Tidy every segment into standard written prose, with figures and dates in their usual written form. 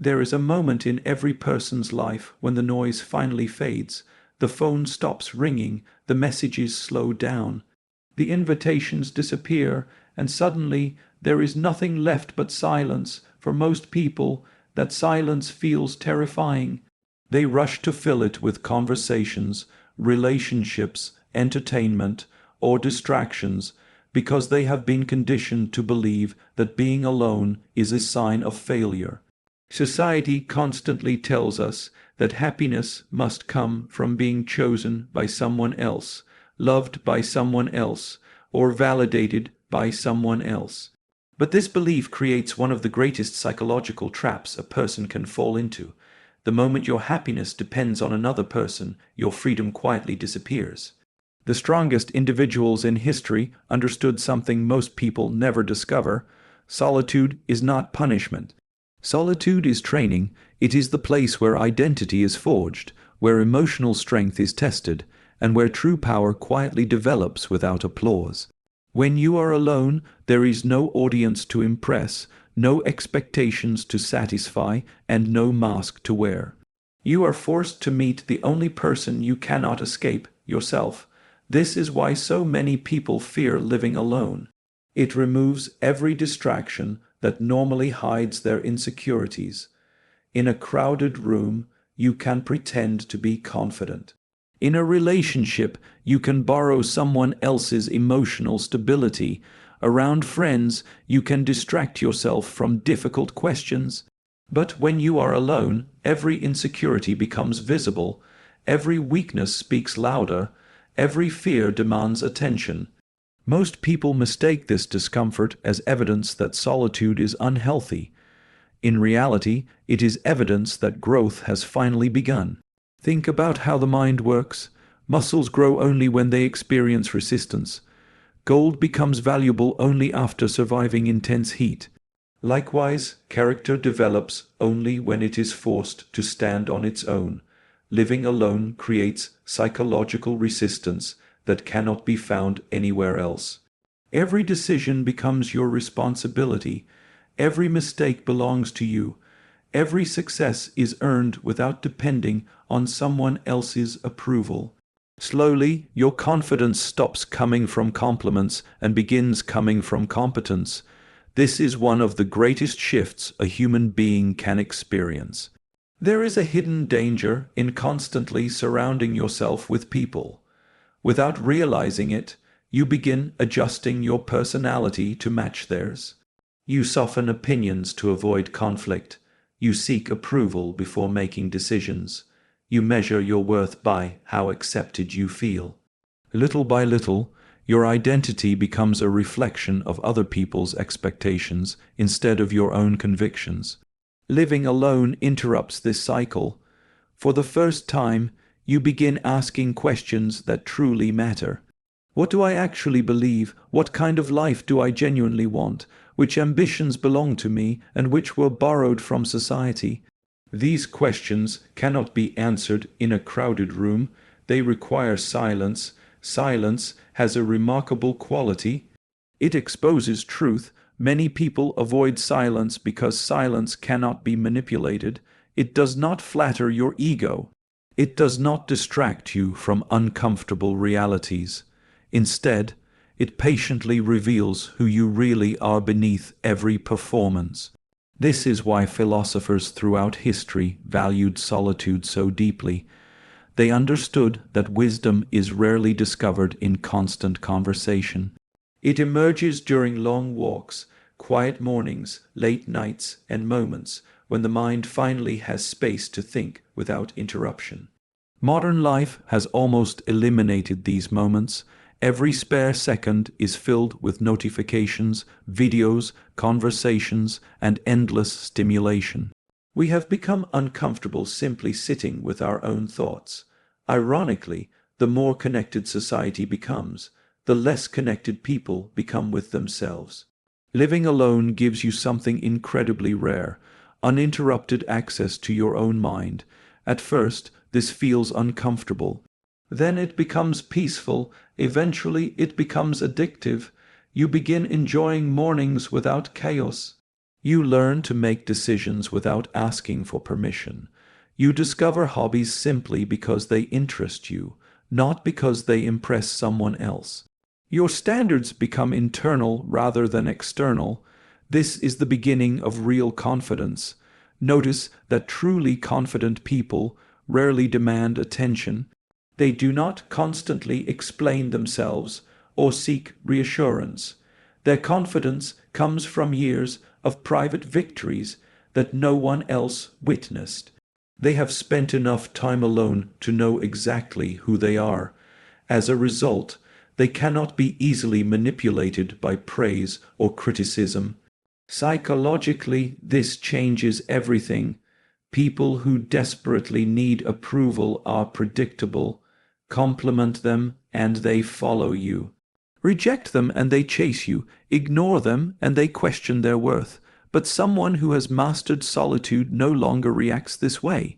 There is a moment in every person's life when the noise finally fades, the phone stops ringing, the messages slow down, the invitations disappear, and suddenly there is nothing left but silence. For most people, that silence feels terrifying. They rush to fill it with conversations, relationships, entertainment, or distractions, because they have been conditioned to believe that being alone is a sign of failure. Society constantly tells us that happiness must come from being chosen by someone else, loved by someone else, or validated by someone else. But this belief creates one of the greatest psychological traps a person can fall into. The moment your happiness depends on another person, your freedom quietly disappears. The strongest individuals in history understood something most people never discover. Solitude is not punishment. Solitude is training. It is the place where identity is forged, where emotional strength is tested, and where true power quietly develops without applause. When you are alone, there is no audience to impress, no expectations to satisfy, and no mask to wear. You are forced to meet the only person you cannot escape, yourself. This is why so many people fear living alone. It removes every distraction that normally hides their insecurities. In a crowded room, you can pretend to be confident. In a relationship, you can borrow someone else's emotional stability. Around friends, you can distract yourself from difficult questions. But when you are alone, every insecurity becomes visible, every weakness speaks louder, every fear demands attention. Most people mistake this discomfort as evidence that solitude is unhealthy. In reality, it is evidence that growth has finally begun. Think about how the mind works. Muscles grow only when they experience resistance. Gold becomes valuable only after surviving intense heat. Likewise, character develops only when it is forced to stand on its own. Living alone creates psychological resistance that cannot be found anywhere else. Every decision becomes your responsibility. Every mistake belongs to you. Every success is earned without depending on someone else's approval. Slowly, your confidence stops coming from compliments and begins coming from competence. This is one of the greatest shifts a human being can experience. There is a hidden danger in constantly surrounding yourself with people. Without realizing it, you begin adjusting your personality to match theirs. You soften opinions to avoid conflict. You seek approval before making decisions. You measure your worth by how accepted you feel. Little by little, your identity becomes a reflection of other people's expectations instead of your own convictions. Living alone interrupts this cycle. For the first time, you begin asking questions that truly matter. What do I actually believe? What kind of life do I genuinely want? Which ambitions belong to me and which were borrowed from society? These questions cannot be answered in a crowded room. They require silence. Silence has a remarkable quality. It exposes truth. Many people avoid silence because silence cannot be manipulated. It does not flatter your ego. It does not distract you from uncomfortable realities. Instead, it patiently reveals who you really are beneath every performance. This is why philosophers throughout history valued solitude so deeply. They understood that wisdom is rarely discovered in constant conversation. It emerges during long walks, quiet mornings, late nights, and moments when the mind finally has space to think without interruption. Modern life has almost eliminated these moments. Every spare second is filled with notifications, videos, conversations, and endless stimulation. We have become uncomfortable simply sitting with our own thoughts. Ironically, the more connected society becomes, the less connected people become with themselves. Living alone gives you something incredibly rare, uninterrupted access to your own mind. At first, this feels uncomfortable. Then it becomes peaceful. Eventually, it becomes addictive. You begin enjoying mornings without chaos, You learn to make decisions without asking for permission. You discover hobbies simply because they interest you, not because they impress someone else. Your standards become internal rather than external. This is the beginning of real confidence. Notice that truly confident people rarely demand attention. They do not constantly explain themselves or seek reassurance. Their confidence comes from years of private victories that no one else witnessed. They have spent enough time alone to know exactly who they are. As a result, they cannot be easily manipulated by praise or criticism. Psychologically, this changes everything. People who desperately need approval are predictable. Compliment them and they follow you. Reject them and they chase you. Ignore them and they question their worth. But someone who has mastered solitude no longer reacts this way.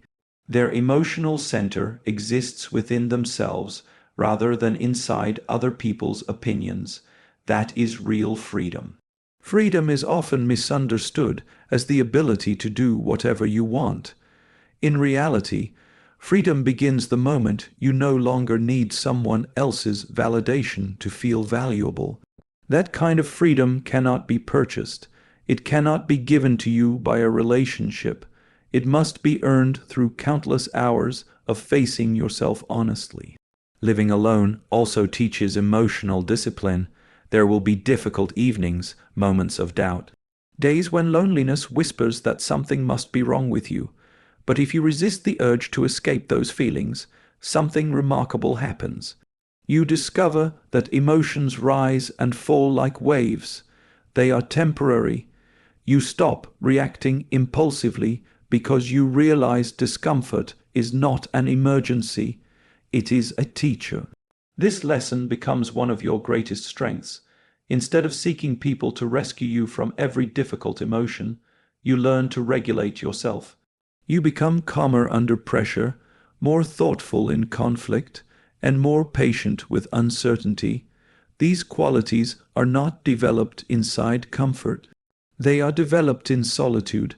Their emotional center exists within themselves rather than inside other people's opinions. That is real freedom. Freedom is often misunderstood as the ability to do whatever you want. In reality, freedom begins the moment you no longer need someone else's validation to feel valuable. That kind of freedom cannot be purchased. It cannot be given to you by a relationship. It must be earned through countless hours of facing yourself honestly. Living alone also teaches emotional discipline. There will be difficult evenings, moments of doubt, days when loneliness whispers that something must be wrong with you. But if you resist the urge to escape those feelings, something remarkable happens. You discover that emotions rise and fall like waves. They are temporary. You stop reacting impulsively because you realize discomfort is not an emergency. It is a teacher. This lesson becomes one of your greatest strengths. Instead of seeking people to rescue you from every difficult emotion, you learn to regulate yourself. You become calmer under pressure, more thoughtful in conflict, and more patient with uncertainty. These qualities are not developed inside comfort. They are developed in solitude.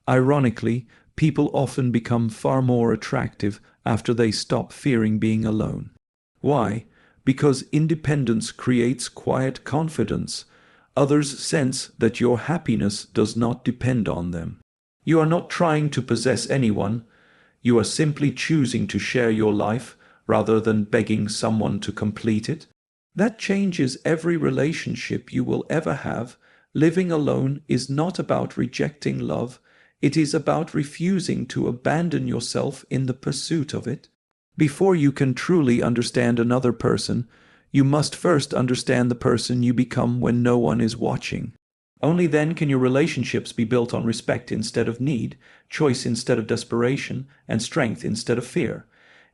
Ironically, people often become far more attractive after they stop fearing being alone. Why? Because independence creates quiet confidence. Others sense that your happiness does not depend on them. You are not trying to possess anyone. You are simply choosing to share your life rather than begging someone to complete it. That changes every relationship you will ever have. Living alone is not about rejecting love. It is about refusing to abandon yourself in the pursuit of it. Before you can truly understand another person, you must first understand the person you become when no one is watching. Only then can your relationships be built on respect instead of need, choice instead of desperation, and strength instead of fear.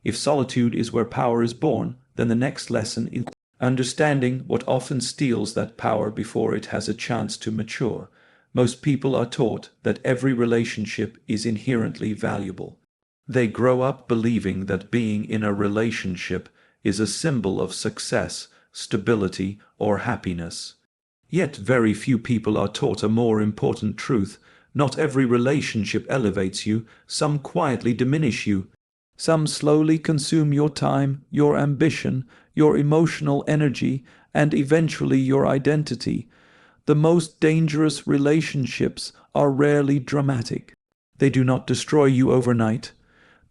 If solitude is where power is born, then the next lesson is understanding what often steals that power before it has a chance to mature. Most people are taught that every relationship is inherently valuable. They grow up believing that being in a relationship is a symbol of success, stability, or happiness. Yet very few people are taught a more important truth. Not every relationship elevates you. Some quietly diminish you. Some slowly consume your time, your ambition, your emotional energy, and eventually your identity. The most dangerous relationships are rarely dramatic. They do not destroy you overnight.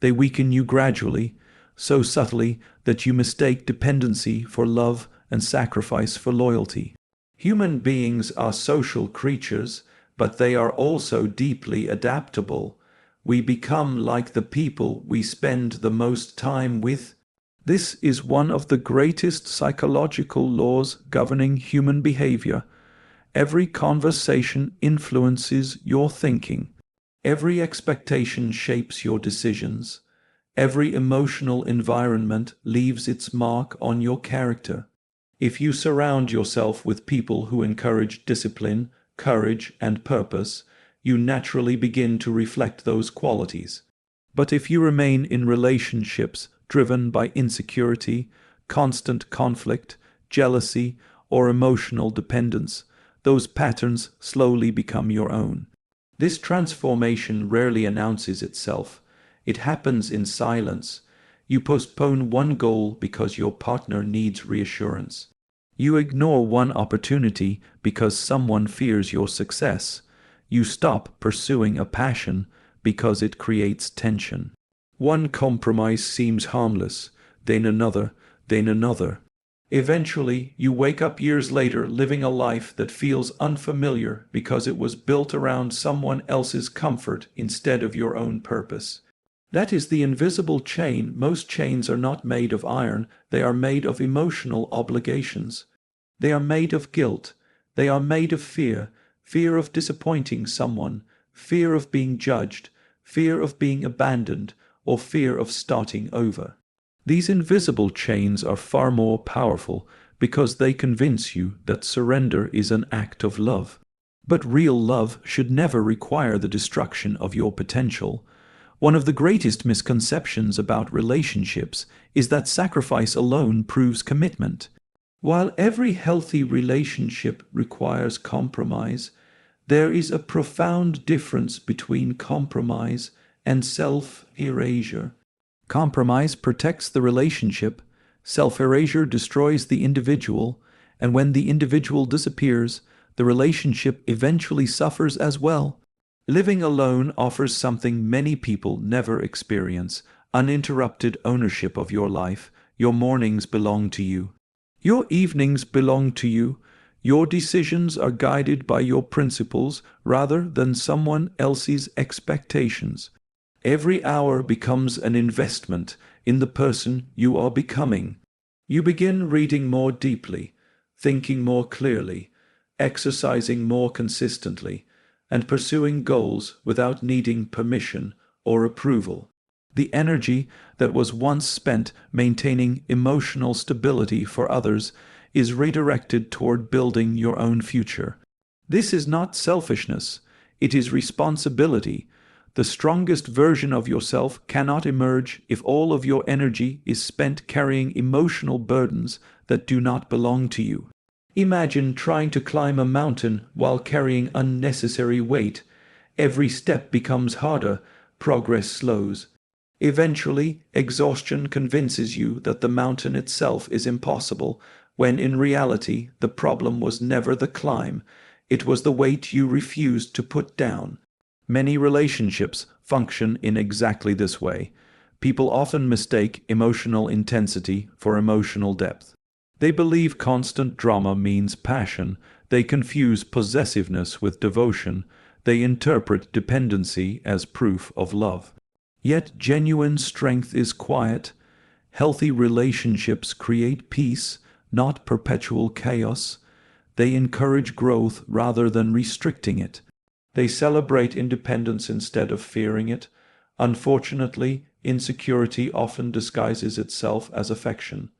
They weaken you gradually, so subtly that you mistake dependency for love and sacrifice for loyalty. Human beings are social creatures, but they are also deeply adaptable. We become like the people we spend the most time with. This is one of the greatest psychological laws governing human behavior. Every conversation influences your thinking. Every expectation shapes your decisions. Every emotional environment leaves its mark on your character. If you surround yourself with people who encourage discipline, courage, and purpose, you naturally begin to reflect those qualities. But if you remain in relationships driven by insecurity, constant conflict, jealousy, or emotional dependence, those patterns slowly become your own. This transformation rarely announces itself. It happens in silence. You postpone one goal because your partner needs reassurance. You ignore one opportunity because someone fears your success. You stop pursuing a passion because it creates tension. One compromise seems harmless, then another, then another. Eventually, you wake up years later living a life that feels unfamiliar because it was built around someone else's comfort instead of your own purpose. That is the invisible chain. Most chains are not made of iron, they are made of emotional obligations. They are made of guilt. They are made of fear, fear of disappointing someone, fear of being judged, fear of being abandoned, or fear of starting over. These invisible chains are far more powerful because they convince you that surrender is an act of love. But real love should never require the destruction of your potential. One of the greatest misconceptions about relationships is that sacrifice alone proves commitment. While every healthy relationship requires compromise, there is a profound difference between compromise and self-erasure. Compromise protects the relationship, self-erasure destroys the individual, and when the individual disappears, the relationship eventually suffers as well. Living alone offers something many people never experience: uninterrupted ownership of your life. Your mornings belong to you. Your evenings belong to you. Your decisions are guided by your principles rather than someone else's expectations. Every hour becomes an investment in the person you are becoming. You begin reading more deeply, thinking more clearly, exercising more consistently, and pursuing goals without needing permission or approval. The energy that was once spent maintaining emotional stability for others is redirected toward building your own future. This is not selfishness, it is responsibility. The strongest version of yourself cannot emerge if all of your energy is spent carrying emotional burdens that do not belong to you. Imagine trying to climb a mountain while carrying unnecessary weight. Every step becomes harder, progress slows. Eventually, exhaustion convinces you that the mountain itself is impossible, when in reality the problem was never the climb, it was the weight you refused to put down. Many relationships function in exactly this way. People often mistake emotional intensity for emotional depth. They believe constant drama means passion. They confuse possessiveness with devotion. They interpret dependency as proof of love. Yet genuine strength is quiet. Healthy relationships create peace, not perpetual chaos. They encourage growth rather than restricting it. They celebrate independence instead of fearing it. Unfortunately, insecurity often disguises itself as affection.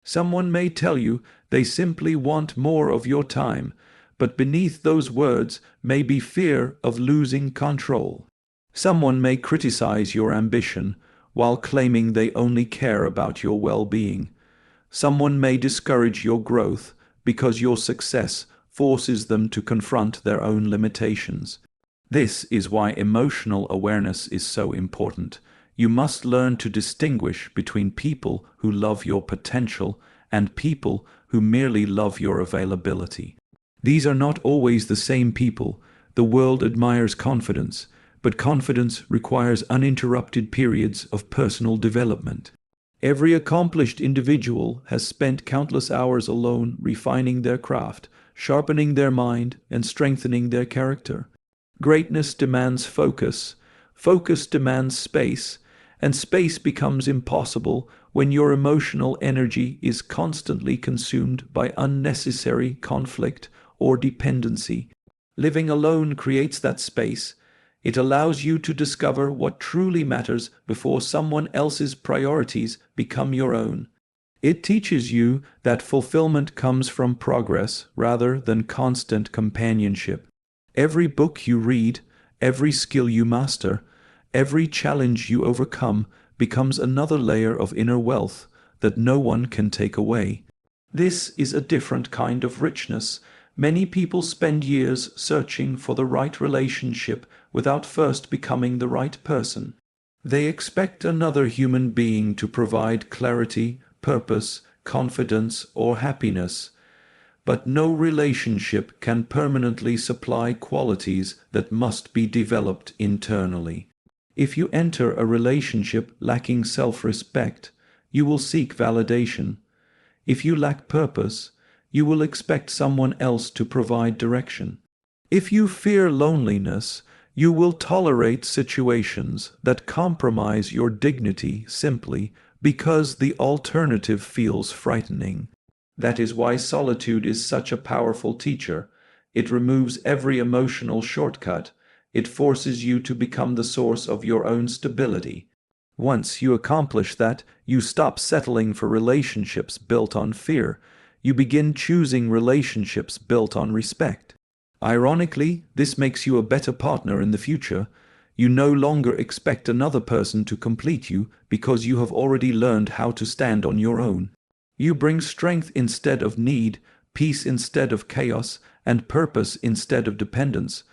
Someone may tell you they simply want more of your time, but beneath those words may be fear of losing control. Someone may criticize your ambition while claiming they only care about your well-being. Someone may discourage your growth because your success forces them to confront their own limitations. This is why emotional awareness is so important. You must learn to distinguish between people who love your potential and people who merely love your availability. These are not always the same people. The world admires confidence, but confidence requires uninterrupted periods of personal development. Every accomplished individual has spent countless hours alone refining their craft, sharpening their mind, and strengthening their character. Greatness demands focus. Focus demands space, and space becomes impossible when your emotional energy is constantly consumed by unnecessary conflict or dependency. Living alone creates that space. It allows you to discover what truly matters before someone else's priorities become your own. It teaches you that fulfillment comes from progress rather than constant companionship. Every book you read, every skill you master, every challenge you overcome becomes another layer of inner wealth that no one can take away. This is a different kind of richness, Many people spend years searching for the right relationship without first becoming the right person. They expect another human being to provide clarity, purpose, confidence, or happiness. But no relationship can permanently supply qualities that must be developed internally. If you enter a relationship lacking self-respect, you will seek validation. If you lack purpose, you will expect someone else to provide direction. If you fear loneliness, you will tolerate situations that compromise your dignity simply because the alternative feels frightening. That is why solitude is such a powerful teacher. It removes every emotional shortcut. It forces you to become the source of your own stability. Once you accomplish that, you stop settling for relationships built on fear. You begin choosing relationships built on respect. Ironically, this makes you a better partner in the future. You no longer expect another person to complete you because you have already learned how to stand on your own. You bring strength instead of need, peace instead of chaos, and purpose instead of dependence.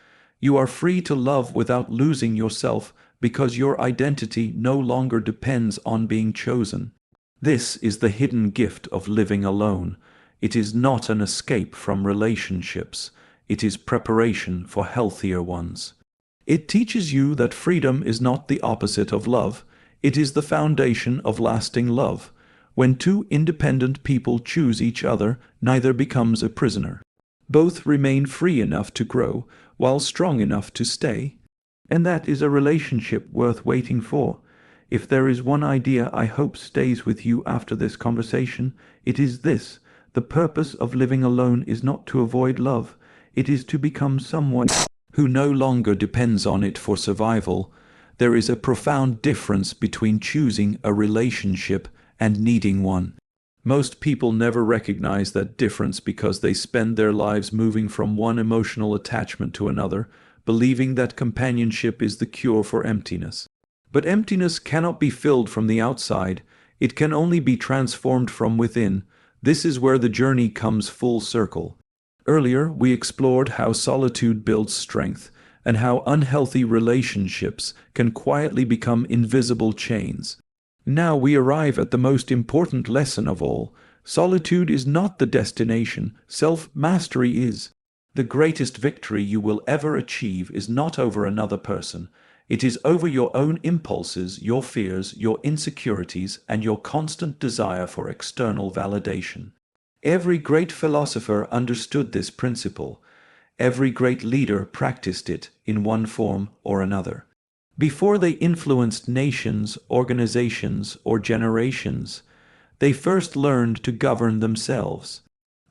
You are free to love without losing yourself because your identity no longer depends on being chosen. This is the hidden gift of living alone. It is not an escape from relationships. It is preparation for healthier ones. It teaches you that freedom is not the opposite of love. It is the foundation of lasting love. When two independent people choose each other, neither becomes a prisoner. Both remain free enough to grow, while strong enough to stay. And that is a relationship worth waiting for. If there is one idea I hope stays with you after this conversation, it is this: the purpose of living alone is not to avoid love. It is to become someone who no longer depends on it for survival. There is a profound difference between choosing a relationship and needing one. Most people never recognize that difference because they spend their lives moving from one emotional attachment to another, believing that companionship is the cure for emptiness. But emptiness cannot be filled from the outside. It can only be transformed from within. This is where the journey comes full circle. Earlier, we explored how solitude builds strength and how unhealthy relationships can quietly become invisible chains. Now we arrive at the most important lesson of all. Solitude is not the destination. Self-mastery is. The greatest victory you will ever achieve is not over another person. It is over your own impulses, your fears, your insecurities, and your constant desire for external validation. Every great philosopher understood this principle. Every great leader practiced it in one form or another. Before they influenced nations, organizations, or generations, they first learned to govern themselves.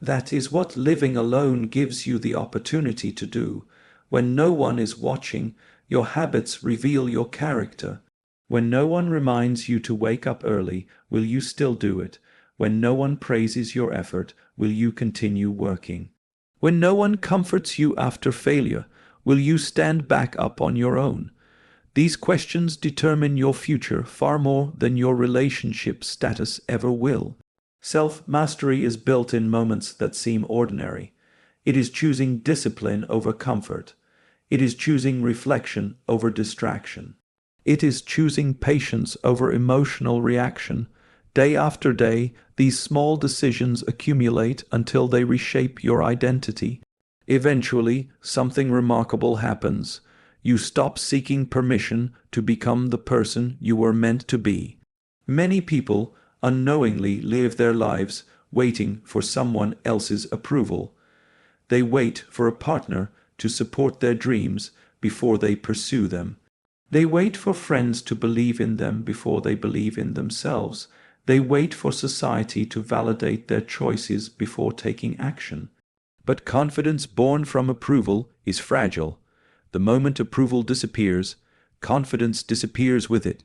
That is what living alone gives you the opportunity to do. When no one is watching, your habits reveal your character. When no one reminds you to wake up early, will you still do it? When no one praises your effort, will you continue working? When no one comforts you after failure, will you stand back up on your own? These questions determine your future far more than your relationship status ever will. Self-mastery is built in moments that seem ordinary. It is choosing discipline over comfort. It is choosing reflection over distraction. It is choosing patience over emotional reaction. Day after day, these small decisions accumulate until they reshape your identity. Eventually, something remarkable happens. You stop seeking permission to become the person you were meant to be. Many people unknowingly live their lives waiting for someone else's approval. They wait for a partner to support their dreams before they pursue them. They wait for friends to believe in them before they believe in themselves. They wait for society to validate their choices before taking action. But confidence born from approval is fragile. The moment approval disappears, confidence disappears with it.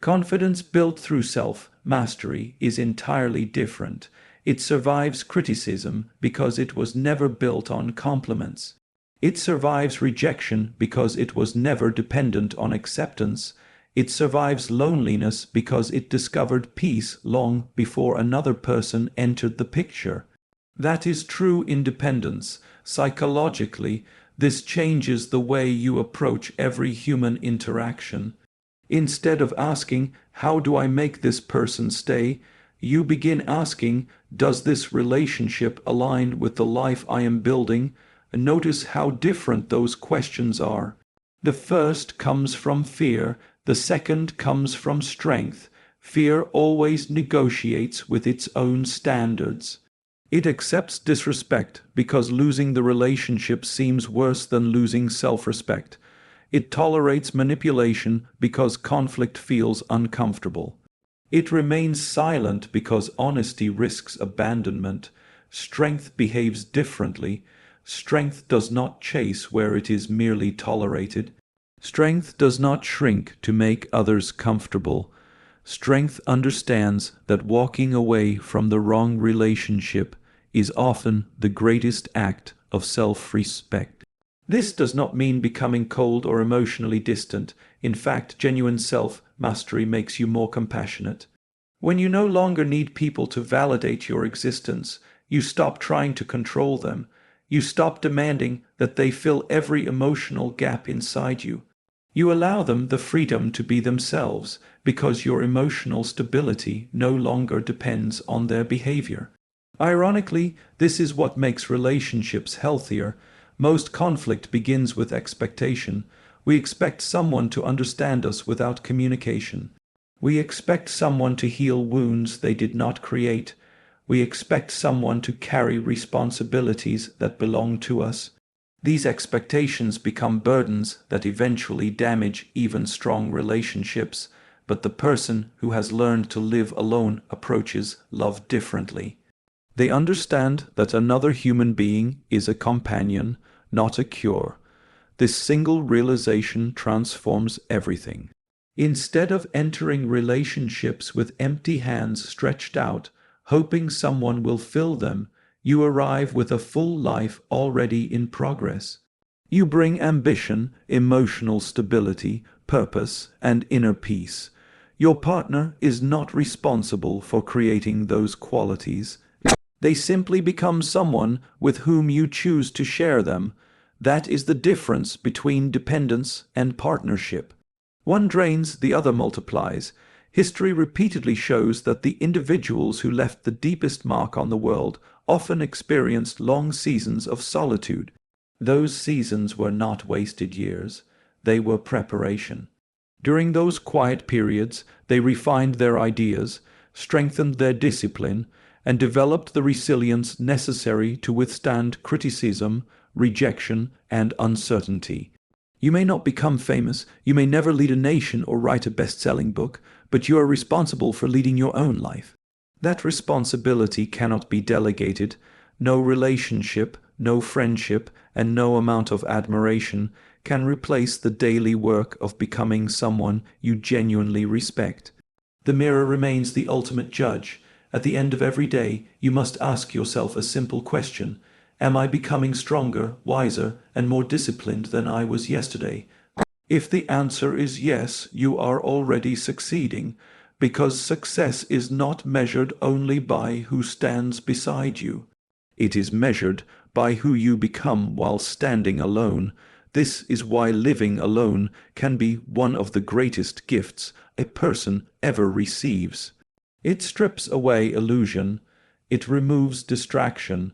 Confidence built through self-mastery is entirely different. It survives criticism because it was never built on compliments. It survives rejection because it was never dependent on acceptance. It survives loneliness because it discovered peace long before another person entered the picture. That is true independence. Psychologically, this changes the way you approach every human interaction. Instead of asking, "How do I make this person stay?" you begin asking, "Does this relationship align with the life I am building?" And notice how different those questions are. The first comes from fear, the second comes from strength. Fear always negotiates with its own standards. It accepts disrespect because losing the relationship seems worse than losing self-respect. It tolerates manipulation because conflict feels uncomfortable. It remains silent because honesty risks abandonment. Strength behaves differently. Strength does not chase where it is merely tolerated. Strength does not shrink to make others comfortable. Strength understands that walking away from the wrong relationship is often the greatest act of self-respect. This does not mean becoming cold or emotionally distant. In fact, genuine self-mastery makes you more compassionate. When you no longer need people to validate your existence, you stop trying to control them. You stop demanding that they fill every emotional gap inside you. You allow them the freedom to be themselves because your emotional stability no longer depends on their behavior. Ironically, this is what makes relationships healthier. Most conflict begins with expectation. We expect someone to understand us without communication. We expect someone to heal wounds they did not create. We expect someone to carry responsibilities that belong to us. These expectations become burdens that eventually damage even strong relationships, but the person who has learned to live alone approaches love differently. They understand that another human being is a companion, not a cure. This single realization transforms everything. Instead of entering relationships with empty hands stretched out, hoping someone will fill them, you arrive with a full life already in progress. You bring ambition, emotional stability, purpose, and inner peace. Your partner is not responsible for creating those qualities. They simply become someone with whom you choose to share them. That is the difference between dependence and partnership. One drains, the other multiplies. History repeatedly shows that the individuals who left the deepest mark on the world often experienced long seasons of solitude. Those seasons were not wasted years. They were preparation. During those quiet periods, they refined their ideas, strengthened their discipline, and developed the resilience necessary to withstand criticism, rejection, and uncertainty. You may not become famous, you may never lead a nation or write a best-selling book, but you are responsible for leading your own life. That responsibility cannot be delegated. No relationship, no friendship, and no amount of admiration can replace the daily work of becoming someone you genuinely respect. The mirror remains the ultimate judge. At the end of every day, you must ask yourself a simple question. Am I becoming stronger, wiser, and more disciplined than I was yesterday? If the answer is yes, you are already succeeding, because success is not measured only by who stands beside you. It is measured by who you become while standing alone. This is why living alone can be one of the greatest gifts a person ever receives. It strips away illusion. It removes distraction.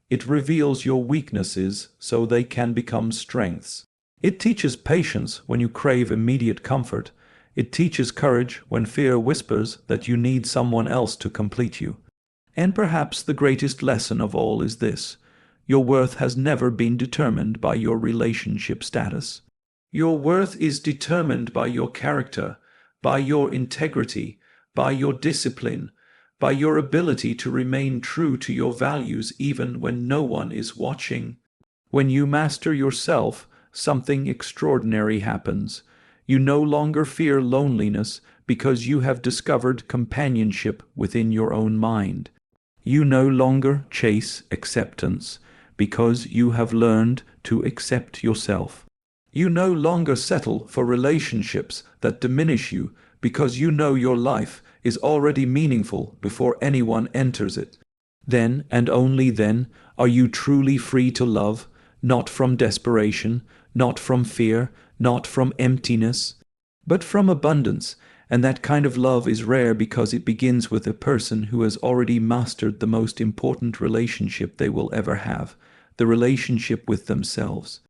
It reveals your weaknesses so they can become strengths. It teaches patience when you crave immediate comfort. It teaches courage when fear whispers that you need someone else to complete you. And perhaps the greatest lesson of all is this: your worth has never been determined by your relationship status. Your worth is determined by your character, by your integrity, by your discipline, by your ability to remain true to your values even when no one is watching. When you master yourself, something extraordinary happens. You no longer fear loneliness because you have discovered companionship within your own mind. You no longer chase acceptance because you have learned to accept yourself. You no longer settle for relationships that diminish you because you know your life is already meaningful before anyone enters it. Then, and only then, are you truly free to love, not from desperation, not from fear, not from emptiness, but from abundance. And that kind of love is rare because it begins with a person who has already mastered the most important relationship they will ever have, the relationship with themselves.